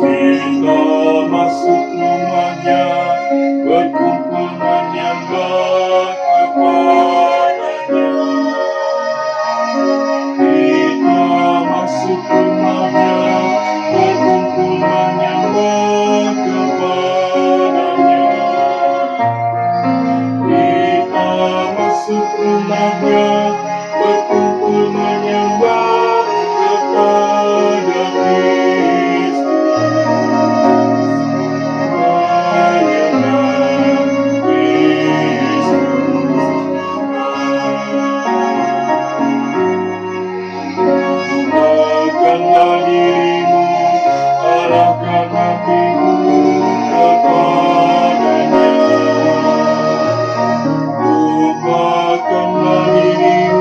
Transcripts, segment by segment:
Kita masuk rumahnya, berkumpul menyembah kepada-Nya. Kita masuk rumahnya, berkumpul menyembah kepada-Nya. Kita masuk rumahnya, berkumpul menyembah kepada Kristus. Ubahkanlah dirimu, arahkan hatimu kepada-Nya. Ubahkanlah dirimu,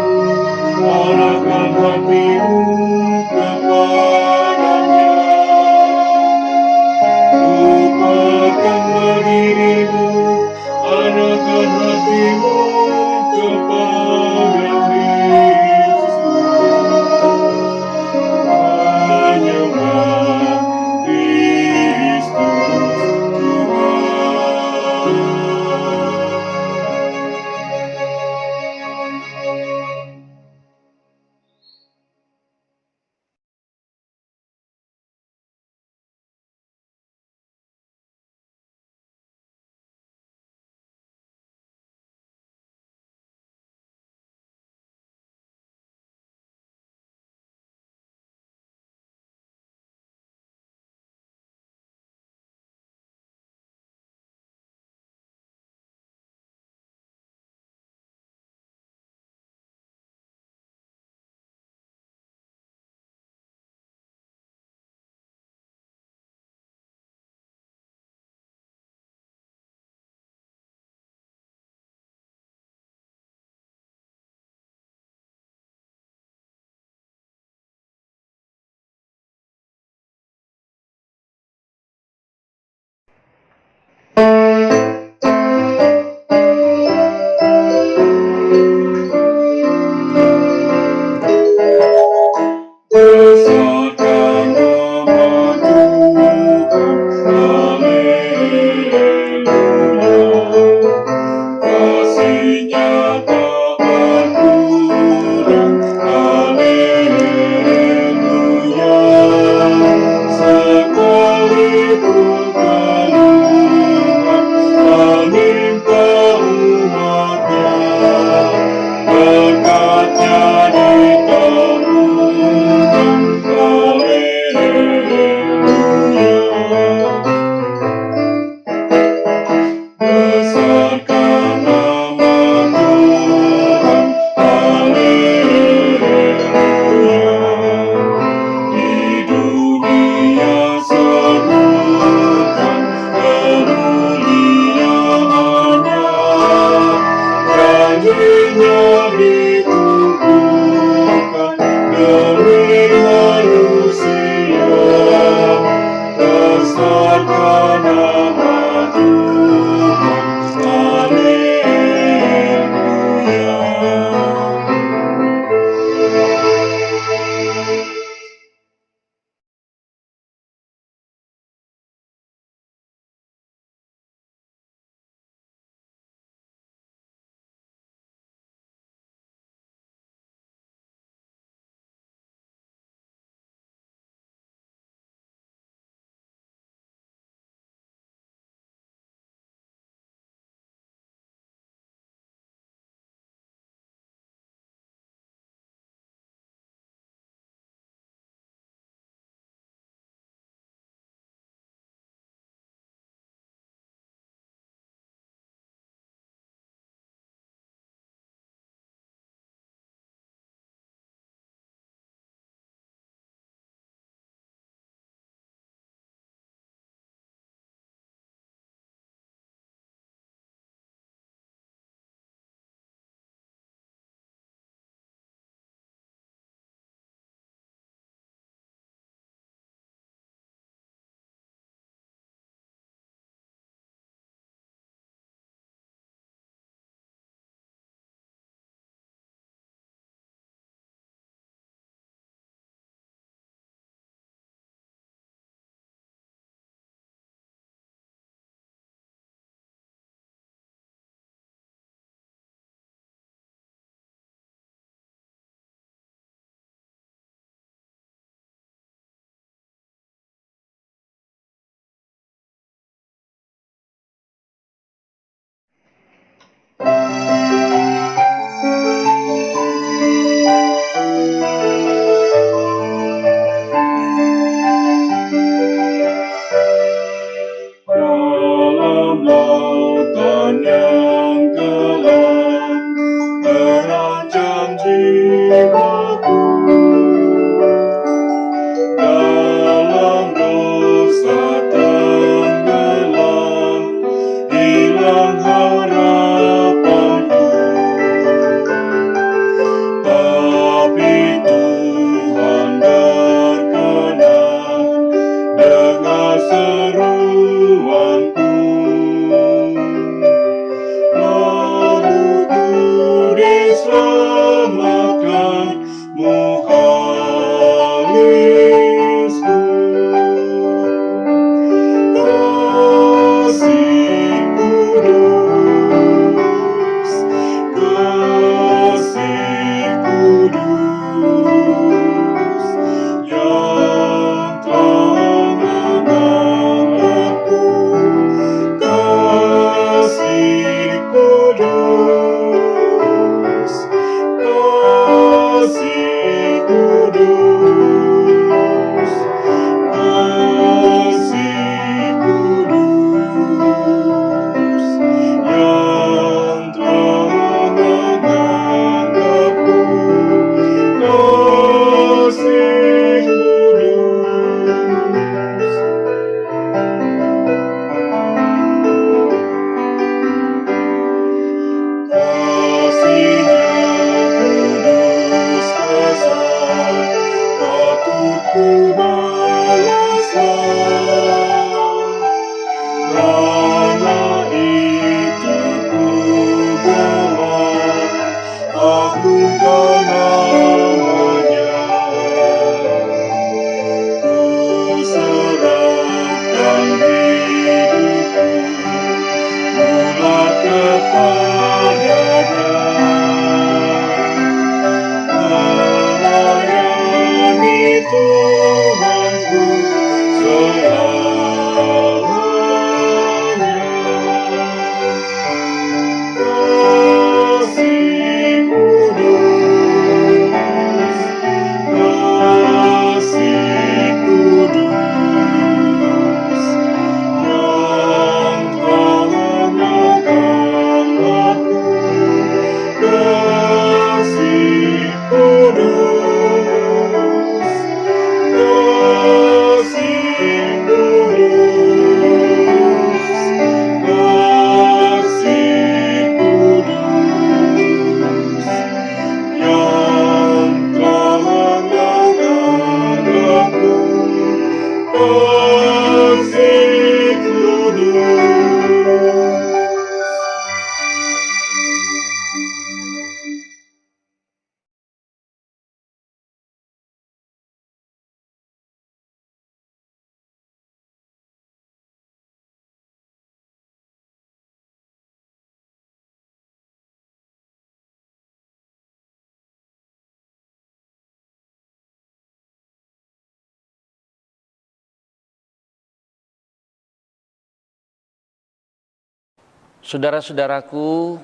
Saudara-saudaraku,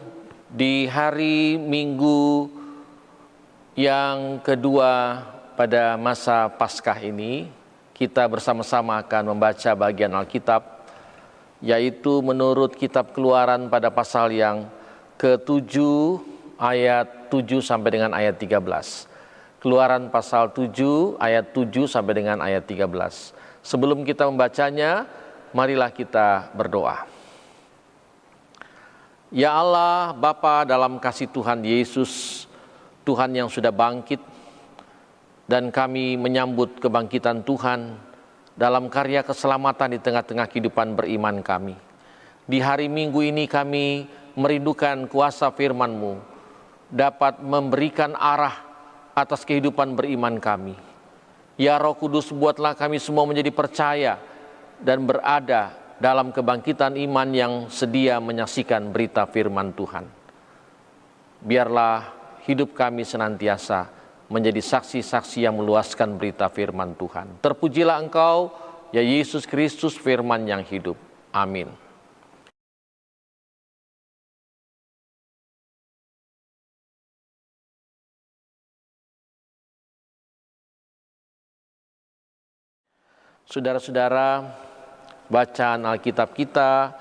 di hari Minggu yang kedua pada masa Paskah ini, kita bersama-sama akan membaca bagian Alkitab, yaitu menurut kitab Keluaran pada pasal yang ke-7 ayat 7 sampai dengan ayat 13. Keluaran pasal 7 ayat 7 sampai dengan ayat 13. Sebelum kita membacanya, marilah kita berdoa. Ya Allah, Bapa dalam kasih Tuhan Yesus, Tuhan yang sudah bangkit, dan kami menyambut kebangkitan Tuhan dalam karya keselamatan di tengah-tengah kehidupan beriman kami. Di hari Minggu ini kami merindukan kuasa firman-Mu dapat memberikan arah atas kehidupan beriman kami. Ya Roh Kudus, buatlah kami semua menjadi percaya dan berada dalam kebangkitan iman yang sedia menyaksikan berita firman Tuhan. Biarlah hidup kami senantiasa menjadi saksi-saksi yang meluaskan berita firman Tuhan. Terpujilah Engkau, ya Yesus Kristus, firman yang hidup. Amin. Saudara-saudara, bacaan Alkitab kita,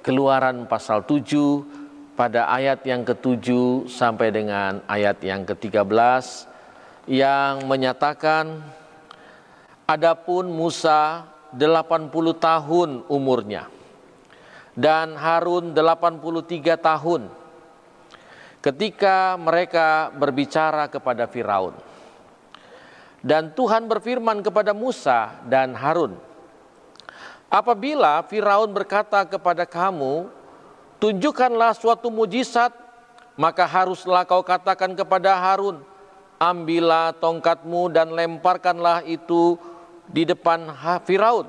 Keluaran pasal 7, pada ayat yang ke-7 sampai dengan ayat yang ke-13, yang menyatakan, adapun Musa 80 tahun umurnya, dan Harun 83 tahun, ketika mereka berbicara kepada Firaun. Dan Tuhan berfirman kepada Musa dan Harun, apabila Firaun berkata kepada kamu, tunjukkanlah suatu mujizat, maka haruslah kau katakan kepada Harun, ambillah tongkatmu dan lemparkanlah itu di depan Firaun,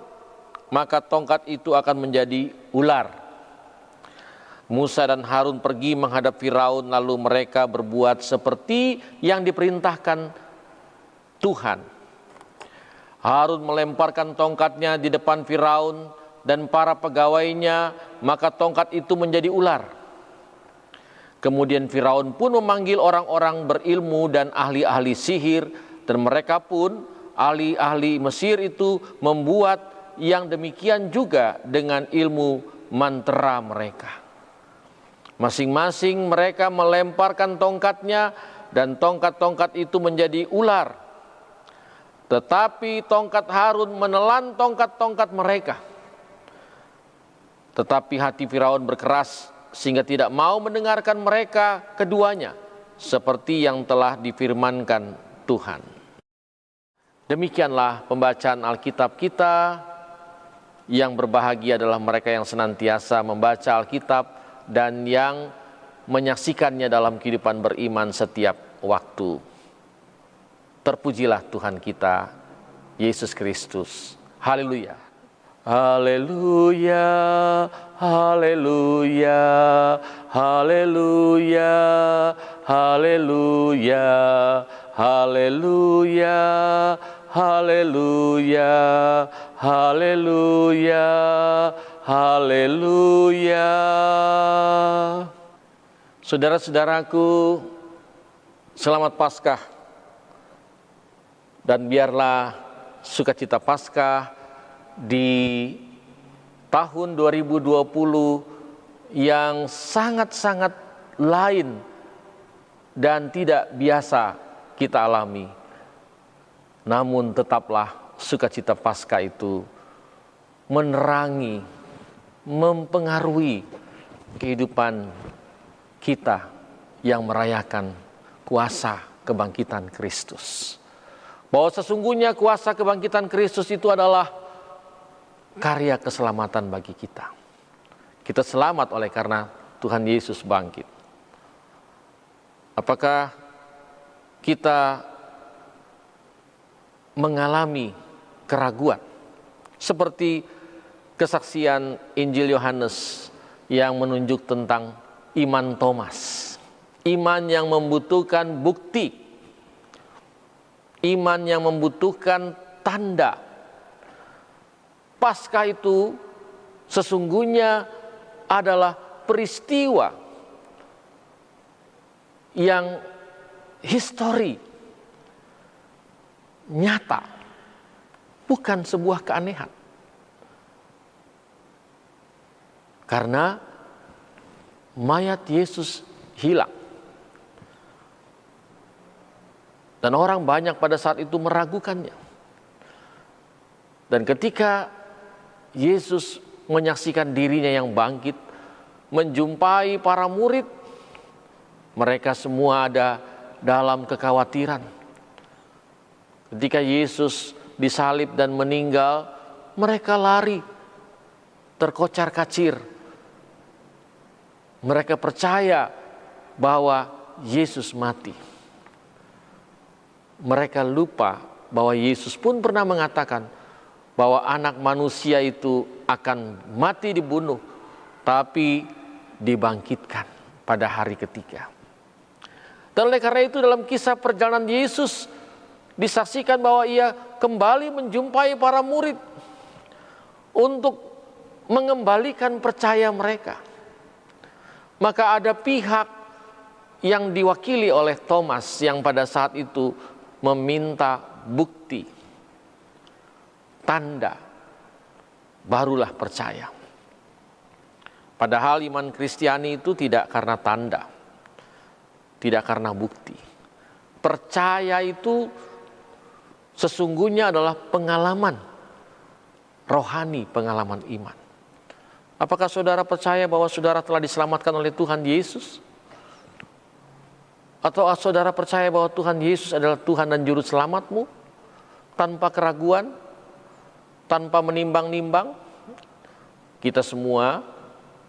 maka tongkat itu akan menjadi ular. Musa dan Harun pergi menghadap Firaun, lalu mereka berbuat seperti yang diperintahkan Tuhan. Harun melemparkan tongkatnya di depan Firaun dan para pegawainya, maka tongkat itu menjadi ular. Kemudian Firaun pun memanggil orang-orang berilmu dan ahli-ahli sihir, dan mereka pun, ahli-ahli Mesir itu, membuat yang demikian juga dengan ilmu mantra mereka. Masing-masing mereka melemparkan tongkatnya, dan tongkat-tongkat itu menjadi ular. Tetapi tongkat Harun menelan tongkat-tongkat mereka. Tetapi hati Firaun berkeras sehingga tidak mau mendengarkan mereka keduanya, seperti yang telah difirmankan Tuhan. Demikianlah pembacaan Alkitab kita. Yang berbahagia adalah mereka yang senantiasa membaca Alkitab dan yang menyaksikannya dalam kehidupan beriman setiap waktu. Terpujilah Tuhan kita, Yesus Kristus. Haleluya. Haleluya, haleluya, haleluya, haleluya, haleluya, haleluya, haleluya, haleluya. Saudara-saudaraku, selamat Paskah. Dan biarlah sukacita Paskah di tahun 2020 yang sangat-sangat lain dan tidak biasa kita alami. Namun tetaplah sukacita Paskah itu menerangi, mempengaruhi kehidupan kita yang merayakan kuasa kebangkitan Kristus. Bahwa sesungguhnya kuasa kebangkitan Kristus itu adalah karya keselamatan bagi kita. Kita selamat oleh karena Tuhan Yesus bangkit. Apakah kita mengalami keraguan seperti kesaksian Injil Yohanes yang menunjuk tentang iman Thomas, iman yang membutuhkan bukti, iman yang membutuhkan tanda. Paskah itu sesungguhnya adalah peristiwa yang histori, nyata, bukan sebuah keanehan. Karena mayat Yesus hilang. Dan orang banyak pada saat itu meragukannya. Dan ketika Yesus menyaksikan dirinya yang bangkit, menjumpai para murid, mereka semua ada dalam kekhawatiran. Ketika Yesus disalib dan meninggal, mereka lari, terkocar-kacir. Mereka percaya bahwa Yesus mati. Mereka lupa bahwa Yesus pun pernah mengatakan bahwa anak manusia itu akan mati dibunuh, tapi dibangkitkan pada hari ketiga. Dan oleh karena itu dalam kisah perjalanan Yesus disaksikan bahwa ia kembali menjumpai para murid untuk mengembalikan percaya mereka. Maka ada pihak yang diwakili oleh Thomas yang pada saat itu meminta bukti, tanda, barulah percaya. Padahal iman Kristiani itu tidak karena tanda, tidak karena bukti. Percaya itu sesungguhnya adalah pengalaman rohani, pengalaman iman. Apakah saudara percaya bahwa saudara telah diselamatkan oleh Tuhan Yesus? Atau saudara percaya bahwa Tuhan Yesus adalah Tuhan dan Juru Selamatmu? Tanpa keraguan, tanpa menimbang-nimbang? Kita semua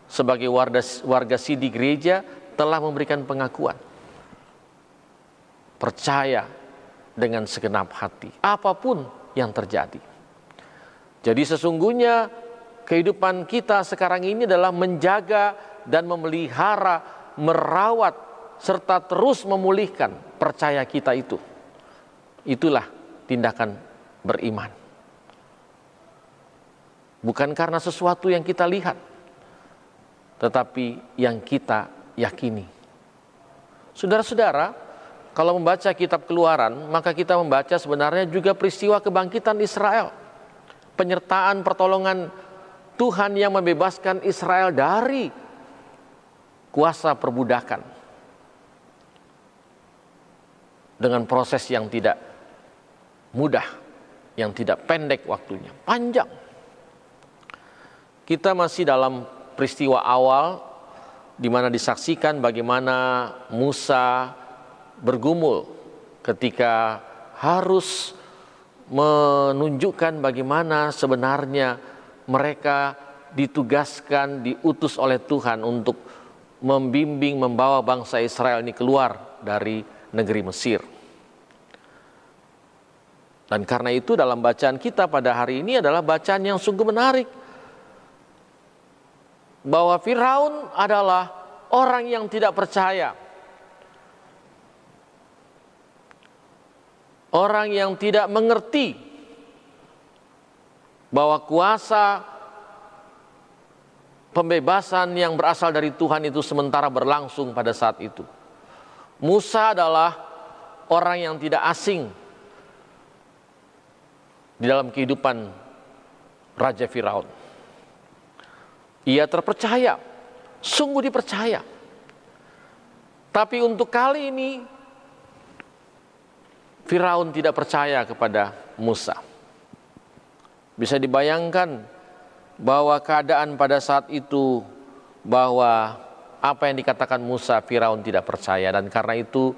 sebagai warga sidi gereja telah memberikan pengakuan. Percaya dengan segenap hati, apapun yang terjadi. Jadi sesungguhnya kehidupan kita sekarang ini adalah menjaga dan memelihara, merawat, serta terus memulihkan percaya kita itu. Itulah tindakan beriman. Bukan karena sesuatu yang kita lihat, tetapi yang kita yakini. Saudara-saudara, kalau membaca kitab Keluaran, maka kita membaca sebenarnya juga peristiwa kebangkitan Israel. Penyertaan pertolongan Tuhan yang membebaskan Israel dari kuasa perbudakan. Dengan proses yang tidak mudah, yang tidak pendek waktunya, panjang. Kita masih dalam peristiwa awal di mana disaksikan bagaimana Musa bergumul ketika harus menunjukkan bagaimana sebenarnya mereka ditugaskan, diutus oleh Tuhan untuk membimbing, membawa bangsa Israel ini keluar dari negeri Mesir. Dan karena itu dalam bacaan kita pada hari ini adalah bacaan yang sungguh menarik. Bahwa Firaun adalah orang yang tidak percaya. Orang yang tidak mengerti bahwa kuasa pembebasan yang berasal dari Tuhan itu sementara berlangsung pada saat itu. Musa adalah orang yang tidak asing di dalam kehidupan Raja Firaun. Ia terpercaya, sungguh dipercaya. Tapi untuk kali ini Firaun tidak percaya kepada Musa. Bisa dibayangkan bahwa keadaan pada saat itu, bahwa apa yang dikatakan Musa, Firaun tidak percaya. Dan karena itu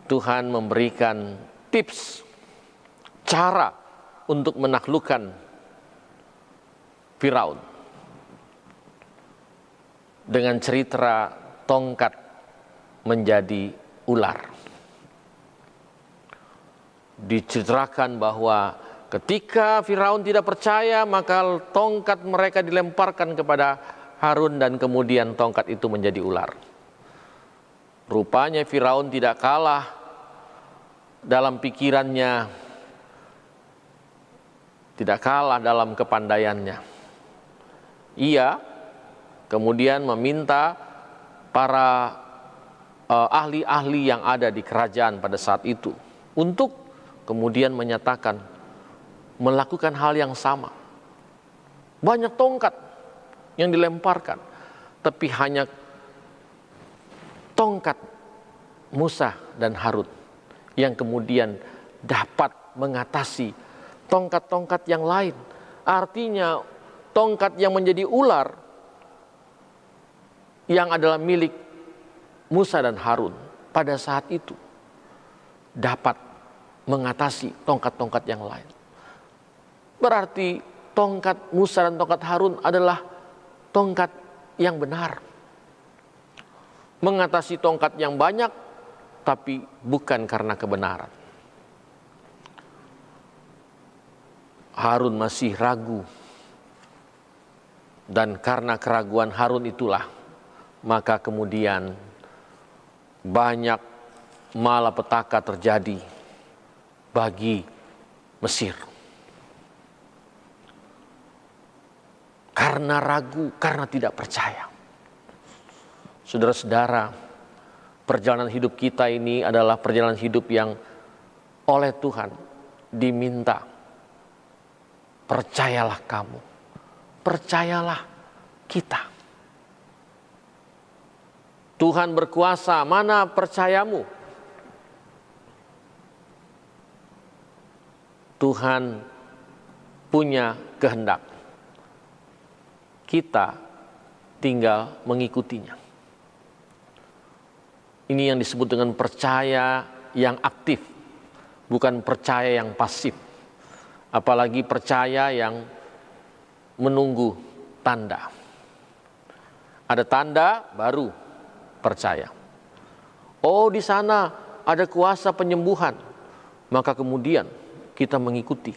Tuhan memberikan tips, cara untuk menaklukkan Firaun. Dengan cerita tongkat menjadi ular. Diceritakan bahwa ketika Firaun tidak percaya, maka tongkat mereka dilemparkan kepada Harun dan kemudian tongkat itu menjadi ular. Rupanya Firaun tidak kalah dalam pikirannya, tidak kalah dalam kepandaiannya. Ia kemudian meminta para ahli-ahli yang ada di kerajaan pada saat itu untuk kemudian menyatakan melakukan hal yang sama. Banyak tongkat yang dilemparkan, tapi hanya tongkat Musa dan Harun yang kemudian dapat mengatasi tongkat-tongkat yang lain. Artinya tongkat yang menjadi ular yang adalah milik Musa dan Harun pada saat itu dapat mengatasi tongkat-tongkat yang lain. Berarti tongkat Musa dan tongkat Harun adalah tongkat yang benar. Mengatasi tongkat yang banyak, tapi bukan karena kebenaran. Harun masih ragu. Dan karena keraguan Harun itulah, maka kemudian banyak malapetaka terjadi bagi Mesir. Karena ragu, karena tidak percaya. Saudara-saudara, perjalanan hidup kita ini adalah perjalanan hidup yang oleh Tuhan diminta. Percayalah kamu, percayalah kita. Tuhan berkuasa, mana percayamu? Tuhan punya kehendak. Kita tinggal mengikutinya. Ini yang disebut dengan percaya yang aktif, bukan percaya yang pasif. Apalagi percaya yang menunggu tanda. Ada tanda baru percaya. Oh, di sana ada kuasa penyembuhan, maka kemudian kita mengikuti.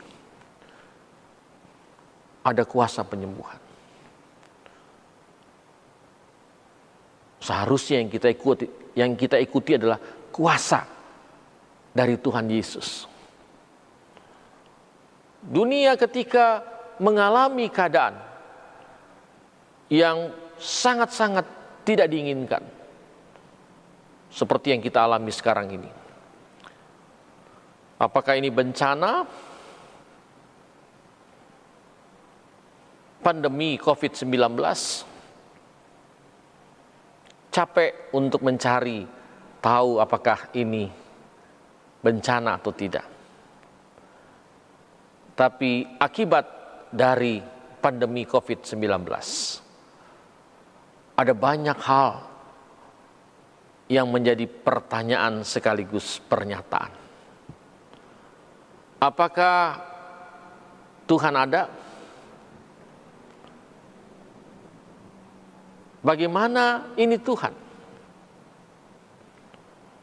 Ada kuasa penyembuhan. Seharusnya yang kita ikuti adalah kuasa dari Tuhan Yesus. Dunia ketika mengalami keadaan yang sangat-sangat tidak diinginkan, seperti yang kita alami sekarang ini. Apakah ini bencana? Pandemi COVID-19? Capek untuk mencari tahu apakah ini bencana atau tidak. Tapi akibat dari pandemi COVID-19, ada banyak hal yang menjadi pertanyaan sekaligus pernyataan. Apakah Tuhan ada? Bagaimana ini Tuhan?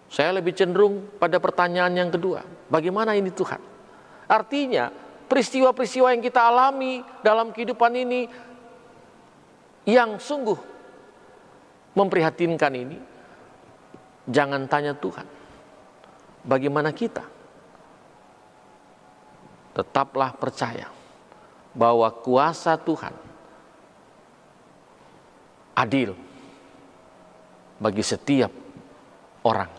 Saya lebih cenderung pada pertanyaan yang kedua. Bagaimana ini Tuhan? Artinya, peristiwa-peristiwa yang kita alami dalam kehidupan ini yang sungguh memprihatinkan ini, jangan tanya Tuhan, bagaimana kita? Tetaplah percaya bahwa kuasa Tuhan adil bagi setiap orang.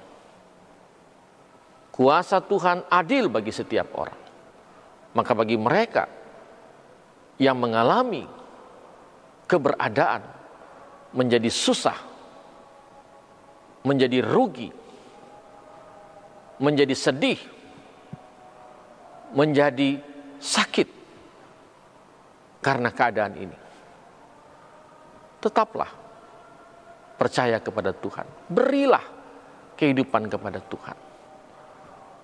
Kuasa Tuhan adil bagi setiap orang. Maka bagi mereka yang mengalami keberadaan menjadi susah, menjadi rugi, menjadi sedih, menjadi sakit karena keadaan ini, tetaplah percaya kepada Tuhan. Berilah kehidupan kepada Tuhan.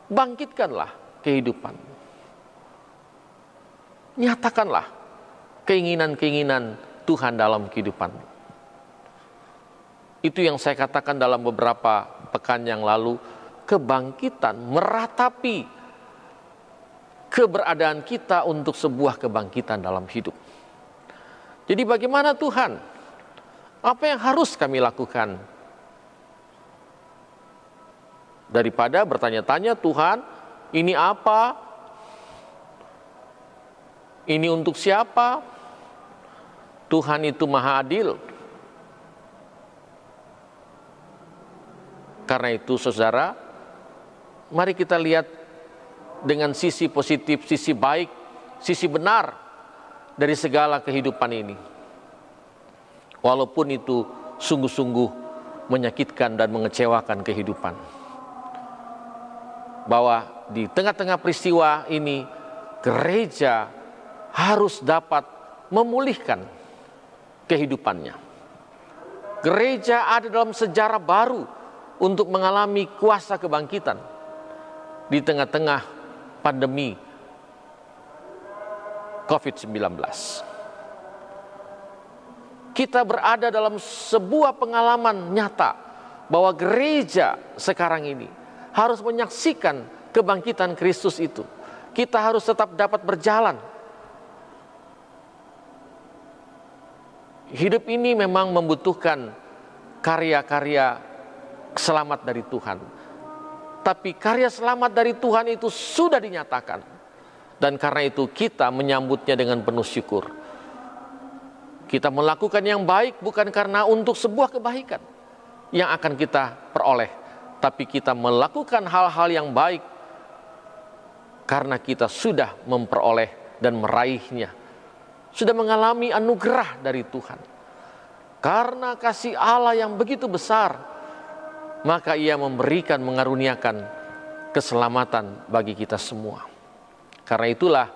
Bangkitkanlah kehidupan. Nyatakanlah keinginan-keinginan Tuhan dalam kehidupan. Itu yang saya katakan dalam beberapa pekan yang lalu, kebangkitan meratapi keberadaan kita untuk sebuah kebangkitan dalam hidup. Jadi bagaimana Tuhan? Apa yang harus kami lakukan? Daripada bertanya-tanya, Tuhan, ini apa? Ini untuk siapa? Tuhan itu maha adil. Karena itu saudara, mari kita lihat dengan sisi positif, sisi baik, sisi benar dari segala kehidupan ini. Walaupun itu sungguh-sungguh menyakitkan dan mengecewakan kehidupan. Bahwa di tengah-tengah peristiwa ini, gereja harus dapat memulihkan kehidupannya. Gereja ada dalam sejarah baru untuk mengalami kuasa kebangkitan di tengah-tengah pandemi COVID-19. Kita berada dalam sebuah pengalaman nyata bahwa gereja sekarang ini harus menyaksikan kebangkitan Kristus itu. Kita harus tetap dapat berjalan. Hidup ini memang membutuhkan karya-karya selamat dari Tuhan. Tapi karya selamat dari Tuhan itu sudah dinyatakan. Dan karena itu kita menyambutnya dengan penuh syukur. Kita melakukan yang baik bukan karena untuk sebuah kebaikan yang akan kita peroleh. Tapi kita melakukan hal-hal yang baik karena kita sudah memperoleh dan meraihnya. Sudah mengalami anugerah dari Tuhan. Karena kasih Allah yang begitu besar, maka Ia memberikan, mengaruniakan keselamatan bagi kita semua. Karena itulah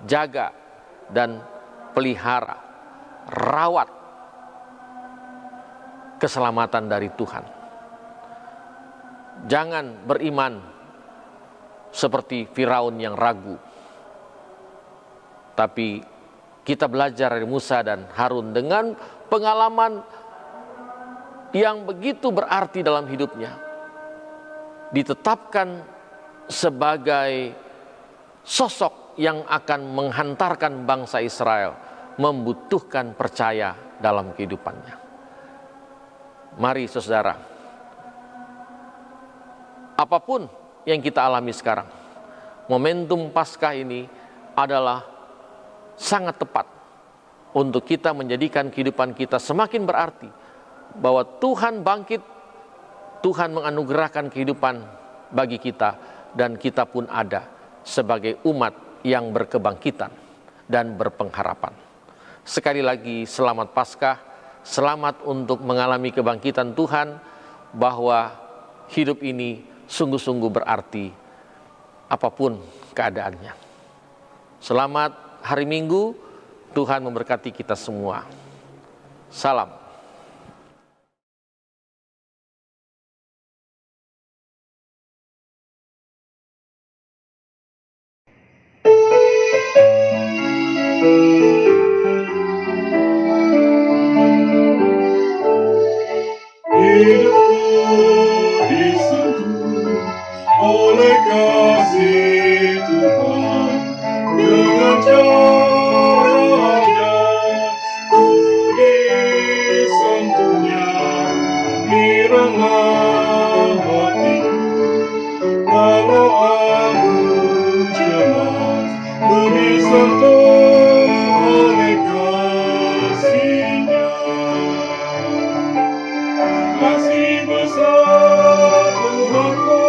jaga dan pelihara, rawat keselamatan dari Tuhan. Jangan beriman seperti Firaun yang ragu. Tapi kita belajar dari Musa dan Harun dengan pengalaman yang begitu berarti dalam hidupnya. Ditetapkan sebagai sosok yang akan menghantarkan bangsa Israel, membutuhkan percaya dalam kehidupannya. Mari saudara, apapun yang kita alami sekarang, momentum Paskah ini adalah sangat tepat untuk kita menjadikan kehidupan kita semakin berarti, bahwa Tuhan bangkit, Tuhan menganugerahkan kehidupan bagi kita, dan kita pun ada sebagai umat yang berkebangkitan dan berpengharapan. Sekali lagi selamat Paskah, selamat untuk mengalami kebangkitan Tuhan, bahwa hidup ini sungguh-sungguh berarti apapun keadaannya. Selamat hari Minggu, Tuhan memberkati kita semua. Salam. Hidupku disentuh oleh kasih Tuhan, dengan caranya ku disentuhnya, dirangah hatiku. Kalau aku cemas, ku disentuh oleh kasih-Nya. Kasih besar Tuhanku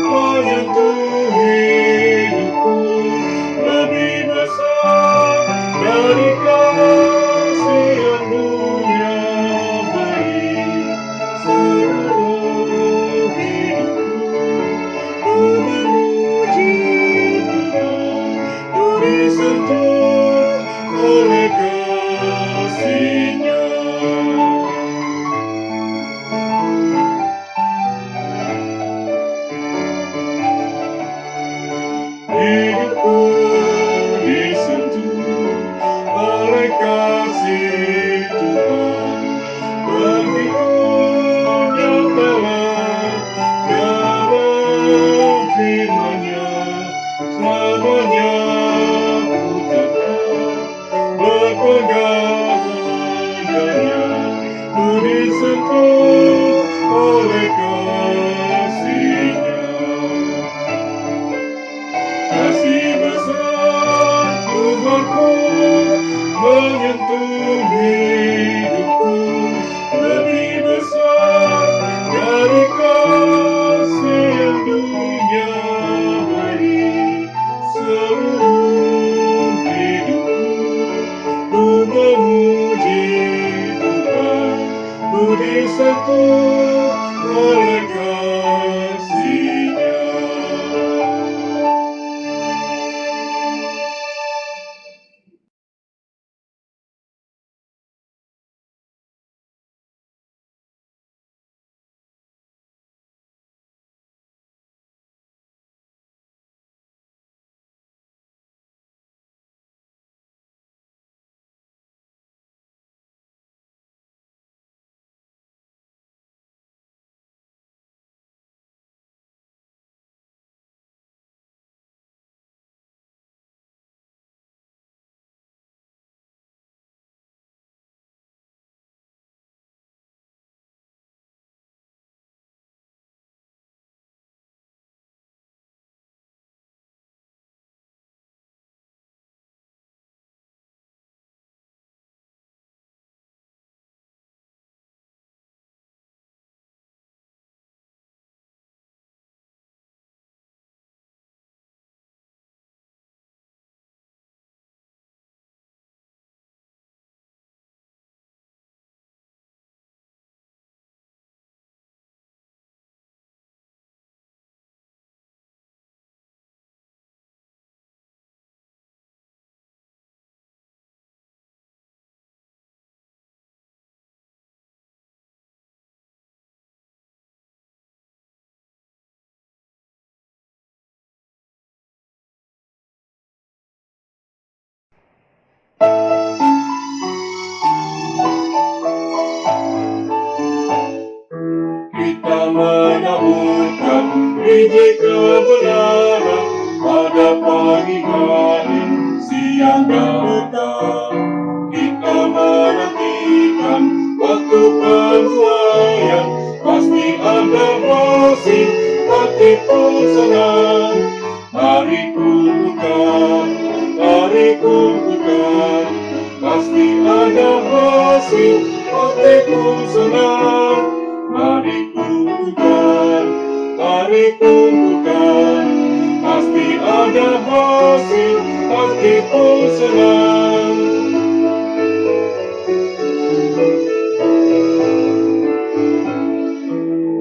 menyentuh hidupku, lebih besar dari kasih yang Dunia beri. Seluruh hidupku ku memuji Tuhan, ku disentuh oleh kasih-Nya. Hidupku disentuh oleh kasih Tuhan, berhidup nyatalah dalam firman-Nya. Selamanya ku tetap berpegang padanya, ku disentuh oleh kasih-Nya. Kasih besar Tuhanku menyentuh hidupku, lebih besar dari satu oleh kasih-Nya. Kita menaburkan biji kebenaran pada pagi hari, siang dan petang. Kita menantikan waktu penuaian, pasti ada hasil, hati pun senang. Mari kumpulkan, pasti ada hasil, hati pun senang. Mari kumpulkan, pasti ada hasil, hati pun senang.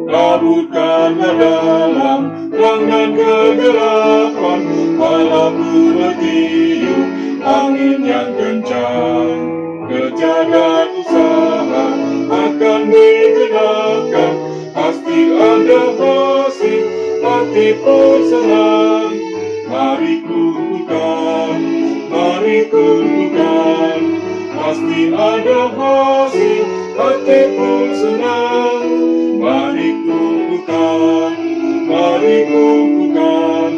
Laburkanlah dalam terang dan kegelapan, walau bertiup angin yang kencang. Kerja dan usaha akan digerakkan, pasti ada hasil, hati pun senang. Mari kumpulkan, pasti ada hasil, hati pun senang. Mari kumpulkan,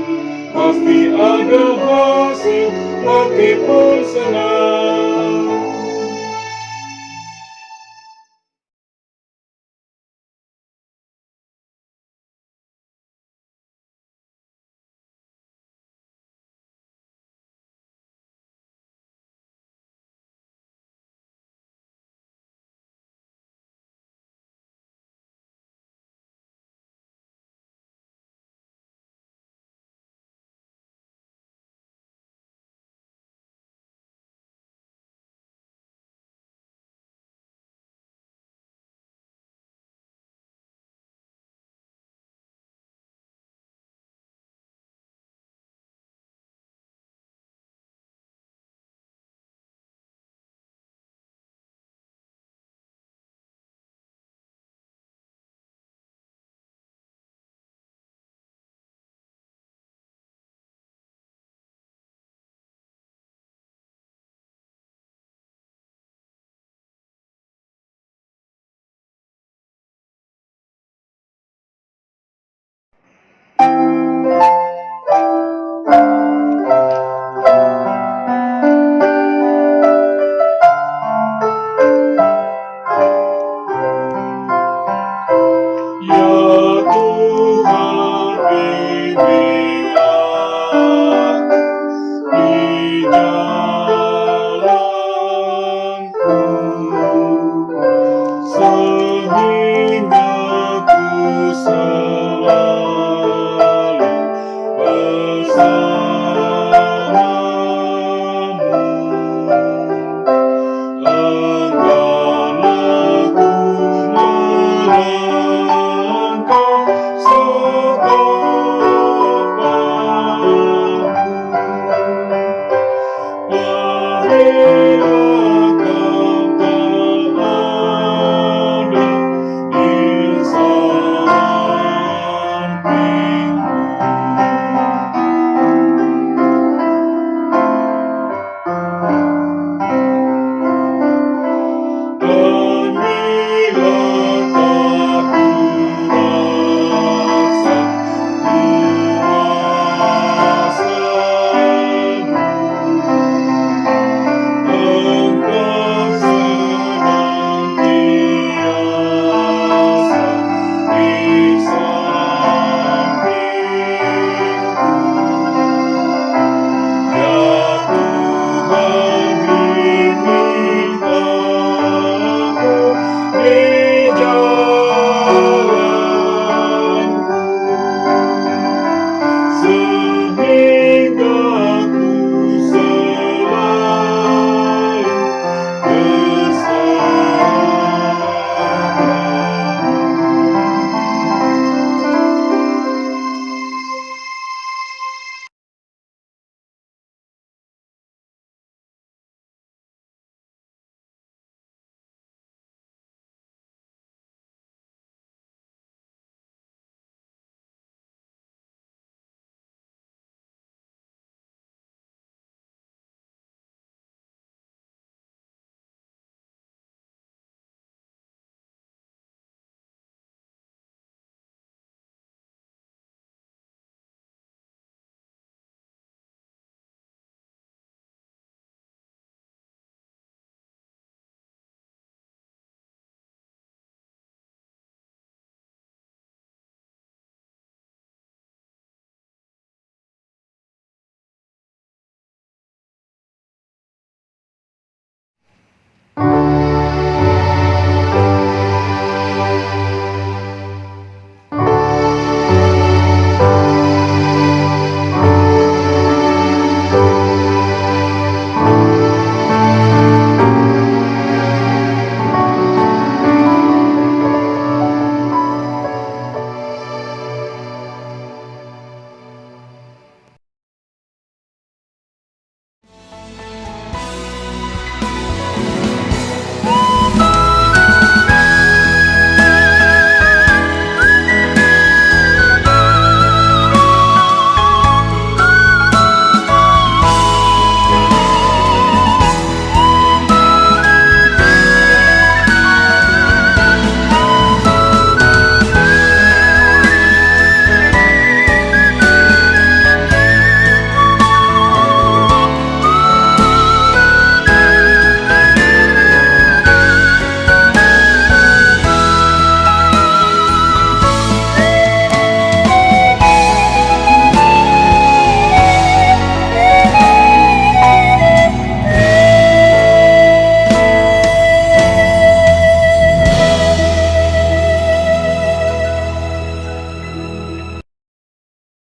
pasti ada hasil, hati pun senang.